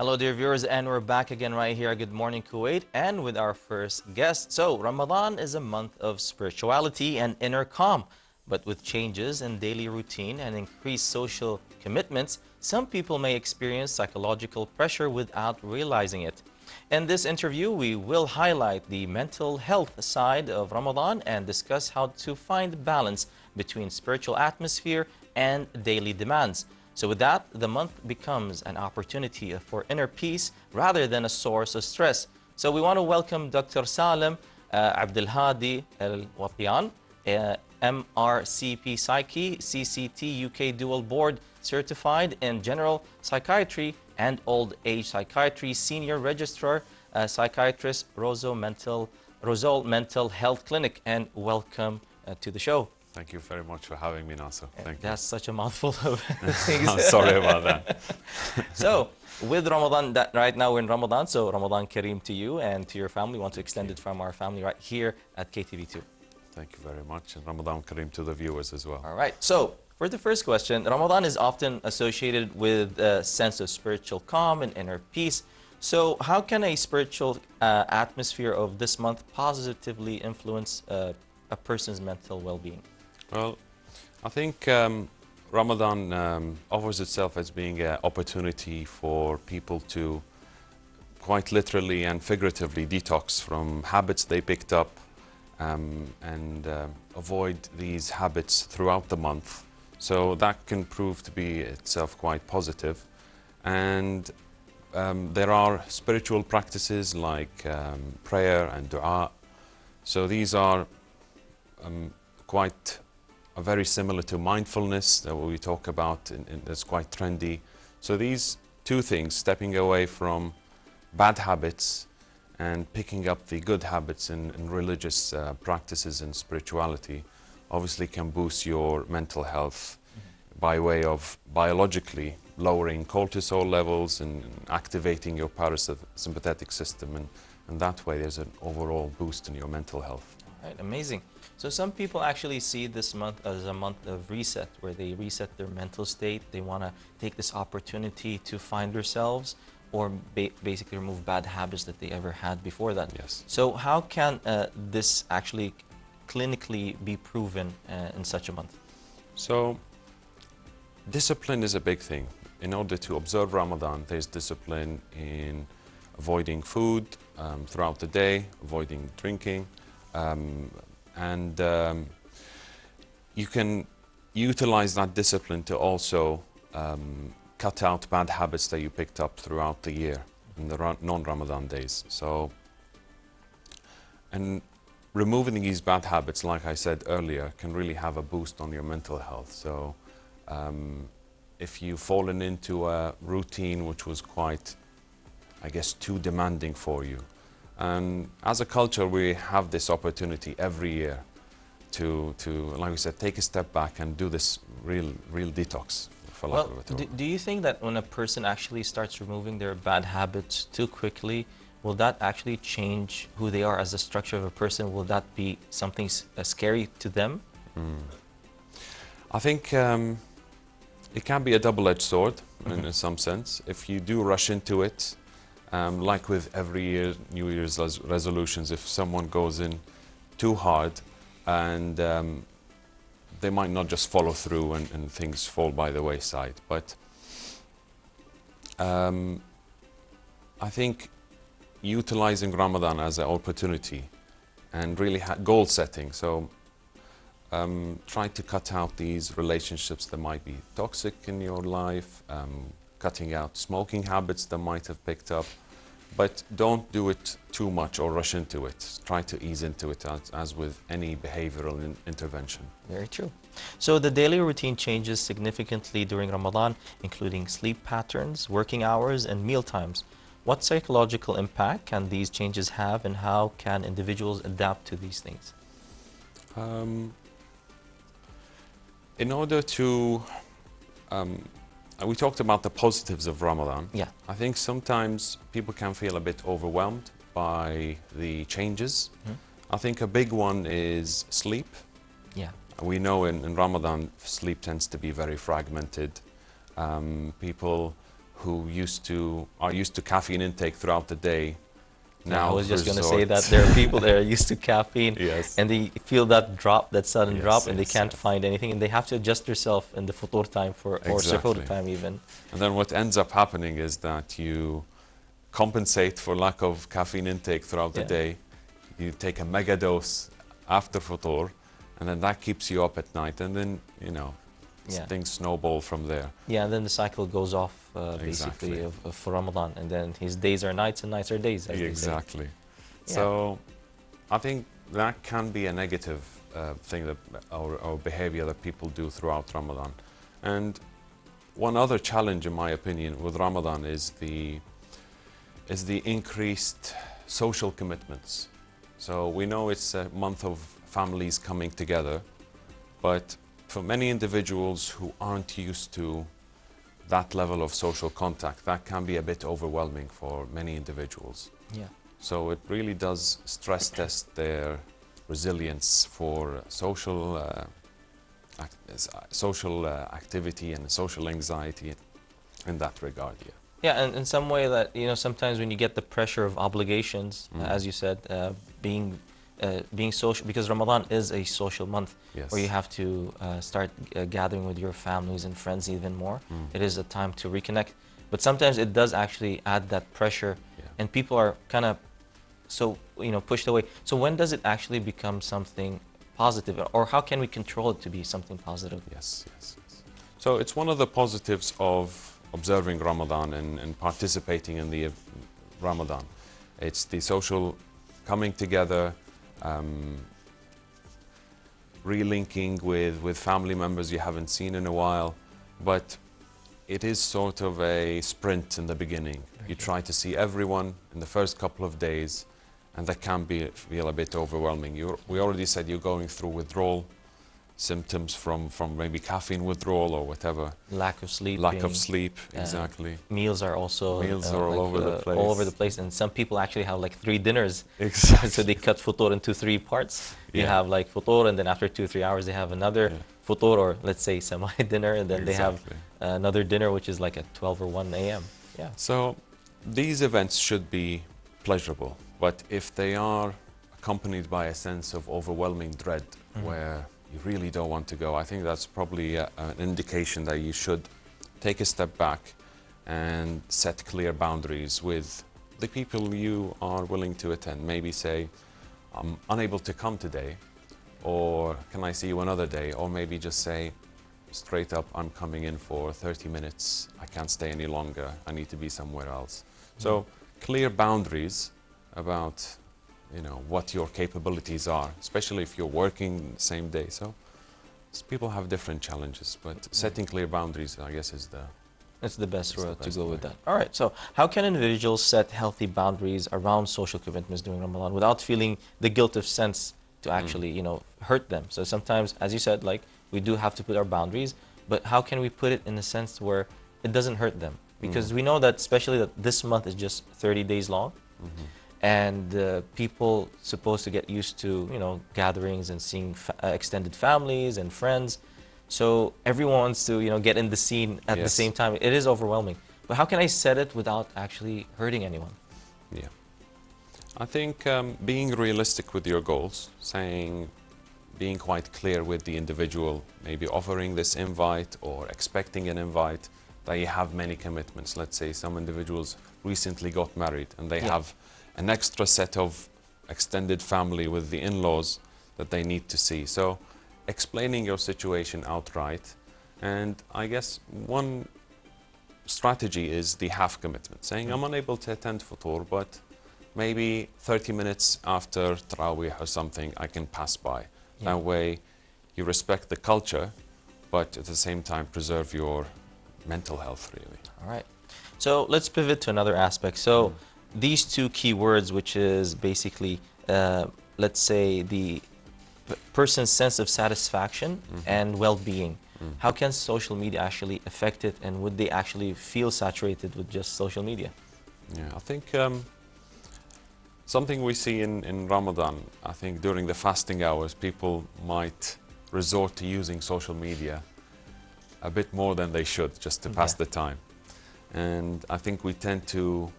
Hello, dear viewers, and we're back again right here at Good Morning Kuwait, and with our first guest. So, Ramadan is a month of spirituality and inner calm, but with changes in daily routine and increased social commitments, some people may experience psychological pressure without realizing it. In this interview, we will highlight the mental health side of Ramadan and discuss how to find balance between spiritual atmosphere and daily demands. So with that, the month becomes an opportunity for inner peace rather than a source of stress. So we want to welcome Dr. Salem AziadiQ8 Alwatian, MRCP Psyche, CCT UK Dual Board Certified in General Psychiatry and Old Age Psychiatry, Senior Registrar, Psychiatrist, Rosol Mental Health Clinic, and welcome to the show. Thank you very much for having me, Nasser. Thank you. That's such a mouthful of things. I'm sorry about that. So, with Ramadan, right now we're in Ramadan, so Ramadan Kareem to you and to your family. We want to extend it from our family right here at KTV2. Thank you very much, and Ramadan Kareem to the viewers as well. All right, so for the first question, Ramadan is often associated with a sense of spiritual calm and inner peace. So, how can a spiritual atmosphere of this month positively influence a person's mental well-being? Well, I think Ramadan offers itself as being an opportunity for people to quite literally and figuratively detox from habits they picked up and avoid these habits throughout the month. So that can prove to be itself quite positive. And there are spiritual practices like prayer and dua. So these are quite very similar to mindfulness that we talk about, and it's quite trendy. So these two things, stepping away from bad habits and picking up the good habits in religious practices and spirituality, obviously can boost your mental health by way of biologically lowering cortisol levels and activating your parasympathetic system, and that way there's an overall boost in your mental health. All right, amazing. So some people actually see this month as a month of reset, where they reset their mental state. They want to take this opportunity to find themselves or basically remove bad habits that they ever had before that. Yes. So how can this actually clinically be proven in such a month? So discipline is a big thing. In order to observe Ramadan, there's discipline in avoiding food throughout the day, avoiding drinking, and you can utilize that discipline to also cut out bad habits that you picked up throughout the year in the non-Ramadan days. So, and removing these bad habits, like I said earlier, can really have a boost on your mental health. So if you've fallen into a routine which was quite, I guess, too demanding for you, and as a culture, we have this opportunity every year to like we said, take a step back and do this real detox, for lack of a term. Do you think that when a person actually starts removing their bad habits too quickly, will that actually change who they are as a structure of a person? Will that be something scary to them? I think it can be a double-edged sword in some sense. If you do rush into it, like with every year, New Year's resolutions, if someone goes in too hard and they might not just follow through and things fall by the wayside. But I think utilizing Ramadan as an opportunity and really goal setting. So try to cut out these relationships that might be toxic in your life, cutting out smoking habits that might have picked up, but don't do it too much or rush into it. Try to ease into it as with any behavioral intervention. Very true. So the daily routine changes significantly during Ramadan, including sleep patterns, working hours, and meal times. What psychological impact can these changes have, and how can individuals adapt to these things? In order to we talked about the positives of Ramadan. Yeah. I think sometimes people can feel a bit overwhelmed by the changes. I think a big one is sleep. Yeah. We know in Ramadan, sleep tends to be very fragmented. People who are used to caffeine intake throughout the day. Now, I was just going to say that there are people that are used to caffeine, yes, and they feel that drop, that sudden drop, and they yes, can't find anything, and they have to adjust themselves in the futur time or suhoor time even. And then what ends up happening is that you compensate for lack of caffeine intake throughout the day. You take a mega dose after futur, and then that keeps you up at night, and then, you know, things snowball from there. Yeah, and then the cycle goes off basically for Ramadan, and then his days are nights and nights are days, as exactly. They say. So I think that can be a negative thing that our behavior that people do throughout Ramadan. And one other challenge, in my opinion, with Ramadan is the increased social commitments. So we know it's a month of families coming together, but for many individuals who aren't used to that level of social contact, that can be a bit overwhelming for many individuals. Yeah. So it really does stress test their resilience for social activity and social anxiety in that regard. Yeah. Yeah, and in some way that, you know, sometimes when you get the pressure of obligations, as you said, being social, because Ramadan is a social month, where you have to start gathering with your families and friends even more. It is a time to reconnect, but sometimes it does actually add that pressure, and people are kind of pushed away. So when does it actually become something positive, or how can we control it to be something positive? Yes. So it's one of the positives of observing Ramadan and participating in the Ramadan. It's the social coming together, relinking with family members you haven't seen in a while, but it is sort of a sprint in the beginning. You try to see everyone in the first couple of days, and that can feel a bit overwhelming. We already said you're going through withdrawal symptoms from maybe caffeine withdrawal or whatever. Lack of sleep, exactly. Meals are also all over the place. All over the place, and some people actually have like 3 dinners. Exactly. So they cut futur into 3 parts. You have like futur, and then after 2-3 hours they have another futur, or let's say semi-dinner, and then they have another dinner, which is like at 12 or 1 a.m. Yeah. So these events should be pleasurable, but if they are accompanied by a sense of overwhelming dread, where you really don't want to go, I think that's probably an indication that you should take a step back and set clear boundaries with the people you are willing to attend. Maybe say, I'm unable to come today, or can I see you another day? Or maybe just say straight up, I'm coming in for 30 minutes, I can't stay any longer, I need to be somewhere else. So clear boundaries about what your capabilities are, especially if you're working the same day. So people have different challenges, but setting clear boundaries, I guess, it's the best route to go with that. All right, so how can individuals set healthy boundaries around social commitments during Ramadan without feeling the guilt of sense to actually, hurt them? So sometimes, as you said, like, we do have to put our boundaries, but how can we put it in a sense where it doesn't hurt them? Because we know that, especially that this month is just 30 days long, and people supposed to get used to, gatherings and seeing extended families and friends. So everyone wants to, get in the scene at the same time. It is overwhelming. But how can I set it without actually hurting anyone? Yeah. I think being realistic with your goals, being quite clear with the individual, maybe offering this invite or expecting an invite, that you have many commitments. Let's say some individuals recently got married and they have an extra set of extended family with the in-laws that they need to see. So explaining your situation outright. And I guess one strategy is the half commitment, saying I'm unable to attend futur, but maybe 30 minutes after Tarawih or something I can pass by. That way you respect the culture, but at the same time preserve your mental health, really. All right. So let's pivot to another aspect. So these 2 key words, which is basically, let's say, the person's sense of satisfaction and well-being. How can social media actually affect it, and would they actually feel saturated with just social media? Yeah, I think something we see in Ramadan, I think during the fasting hours, people might resort to using social media a bit more than they should, just to pass the time. And I think we tend to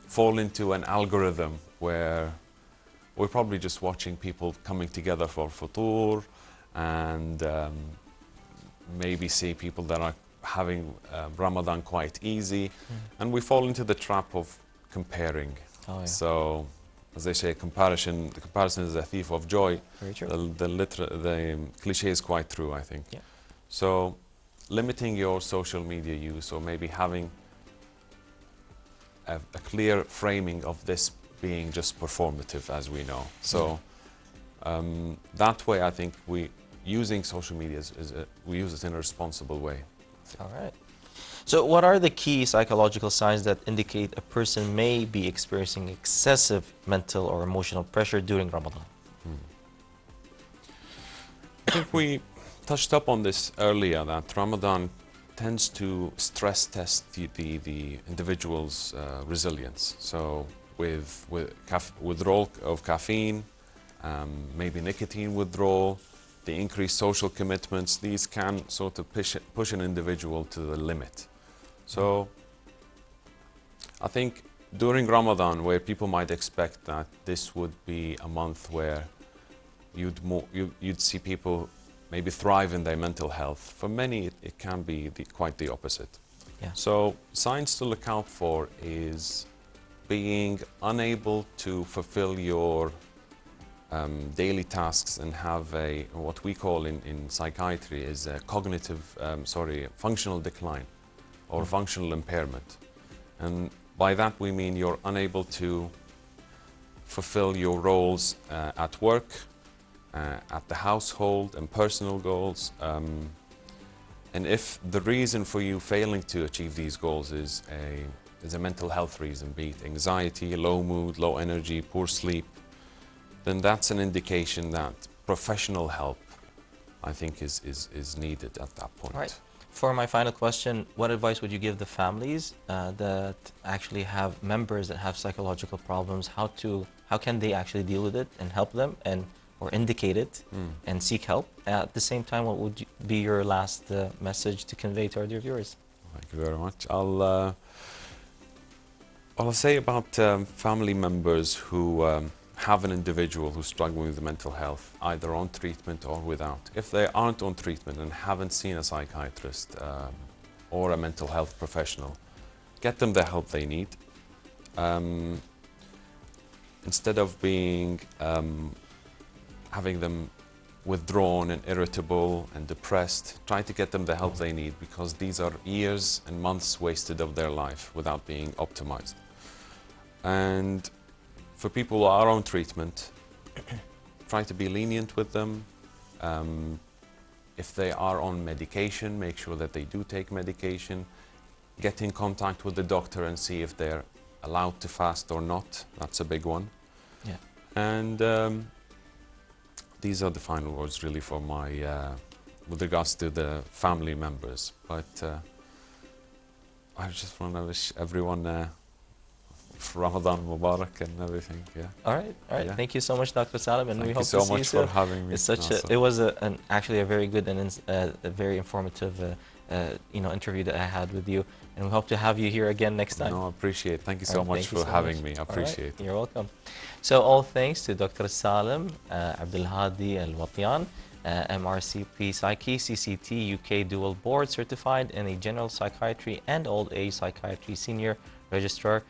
fall into an algorithm where we're probably just watching people coming together for futur and maybe see people that are having Ramadan quite easy. And we fall into the trap of comparing. Oh, yeah. So, as they say, the comparison is a thief of joy. Very true. The cliche is quite true, I think. Yeah. So, limiting your social media use, or maybe having a clear framing of this being just performative, as we know. So, that way, I think using social media we use it in a responsible way. All right. So what are the key psychological signs that indicate a person may be experiencing excessive mental or emotional pressure during Ramadan? I think we touched up on this earlier, that Ramadan tends to stress test the individual's resilience. So with withdrawal of caffeine, maybe nicotine withdrawal, the increased social commitments, these can sort of push an individual to the limit. So I think during Ramadan, where people might expect that this would be a month where you'd see people maybe thrive in their mental health, for many it can be quite the opposite. Yeah. So signs to look out for is being unable to fulfill your daily tasks and have what we call in psychiatry is a functional decline or functional impairment. And by that we mean you're unable to fulfill your roles at work, at the household, and personal goals. And if the reason for you failing to achieve these goals is a mental health reason, be it anxiety, low mood, low energy, poor sleep, then that's an indication that professional help, I think, is needed at that point. Right. For my final question, what advice would you give the families that actually have members that have psychological problems? How can they actually deal with it and help them, or indicate it and seek help? At the same time, what would be your last message to convey to our dear viewers? Thank you very much. I'll say about family members who have an individual who's struggling with mental health, either on treatment or without. If they aren't on treatment and haven't seen a psychiatrist or a mental health professional, get them the help they need. Instead of having them withdrawn and irritable and depressed, try to get them the help they need, because these are years and months wasted of their life without being optimized. And for people who are on treatment, try to be lenient with them. If they are on medication, make sure that they do take medication. Get in contact with the doctor and see if they're allowed to fast or not. That's a big one. Yeah. And these are the final words really for with regards to the family members. But I just want to wish everyone Ramadan Mubarak and everything. Yeah. All right. Yeah. Thank you so much, Dr. Salem, and we hope to see you soon. Thank you so much for having me. It's it was actually a very good and a very informative interview that I had with you, and we hope to have you here again next time. No, I appreciate it. Thank you so much for having me. I appreciate it. You're welcome. So all thanks to Dr. Salem Alwatian, MRCP Psyche, CCT UK Dual Board Certified in a General Psychiatry and Old Age Psychiatry Senior Registrar,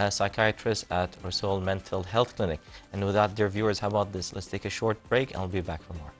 Psychiatrist at Rasool Mental Health Clinic. And with that, dear viewers, how about this? Let's take a short break and I'll be back for more.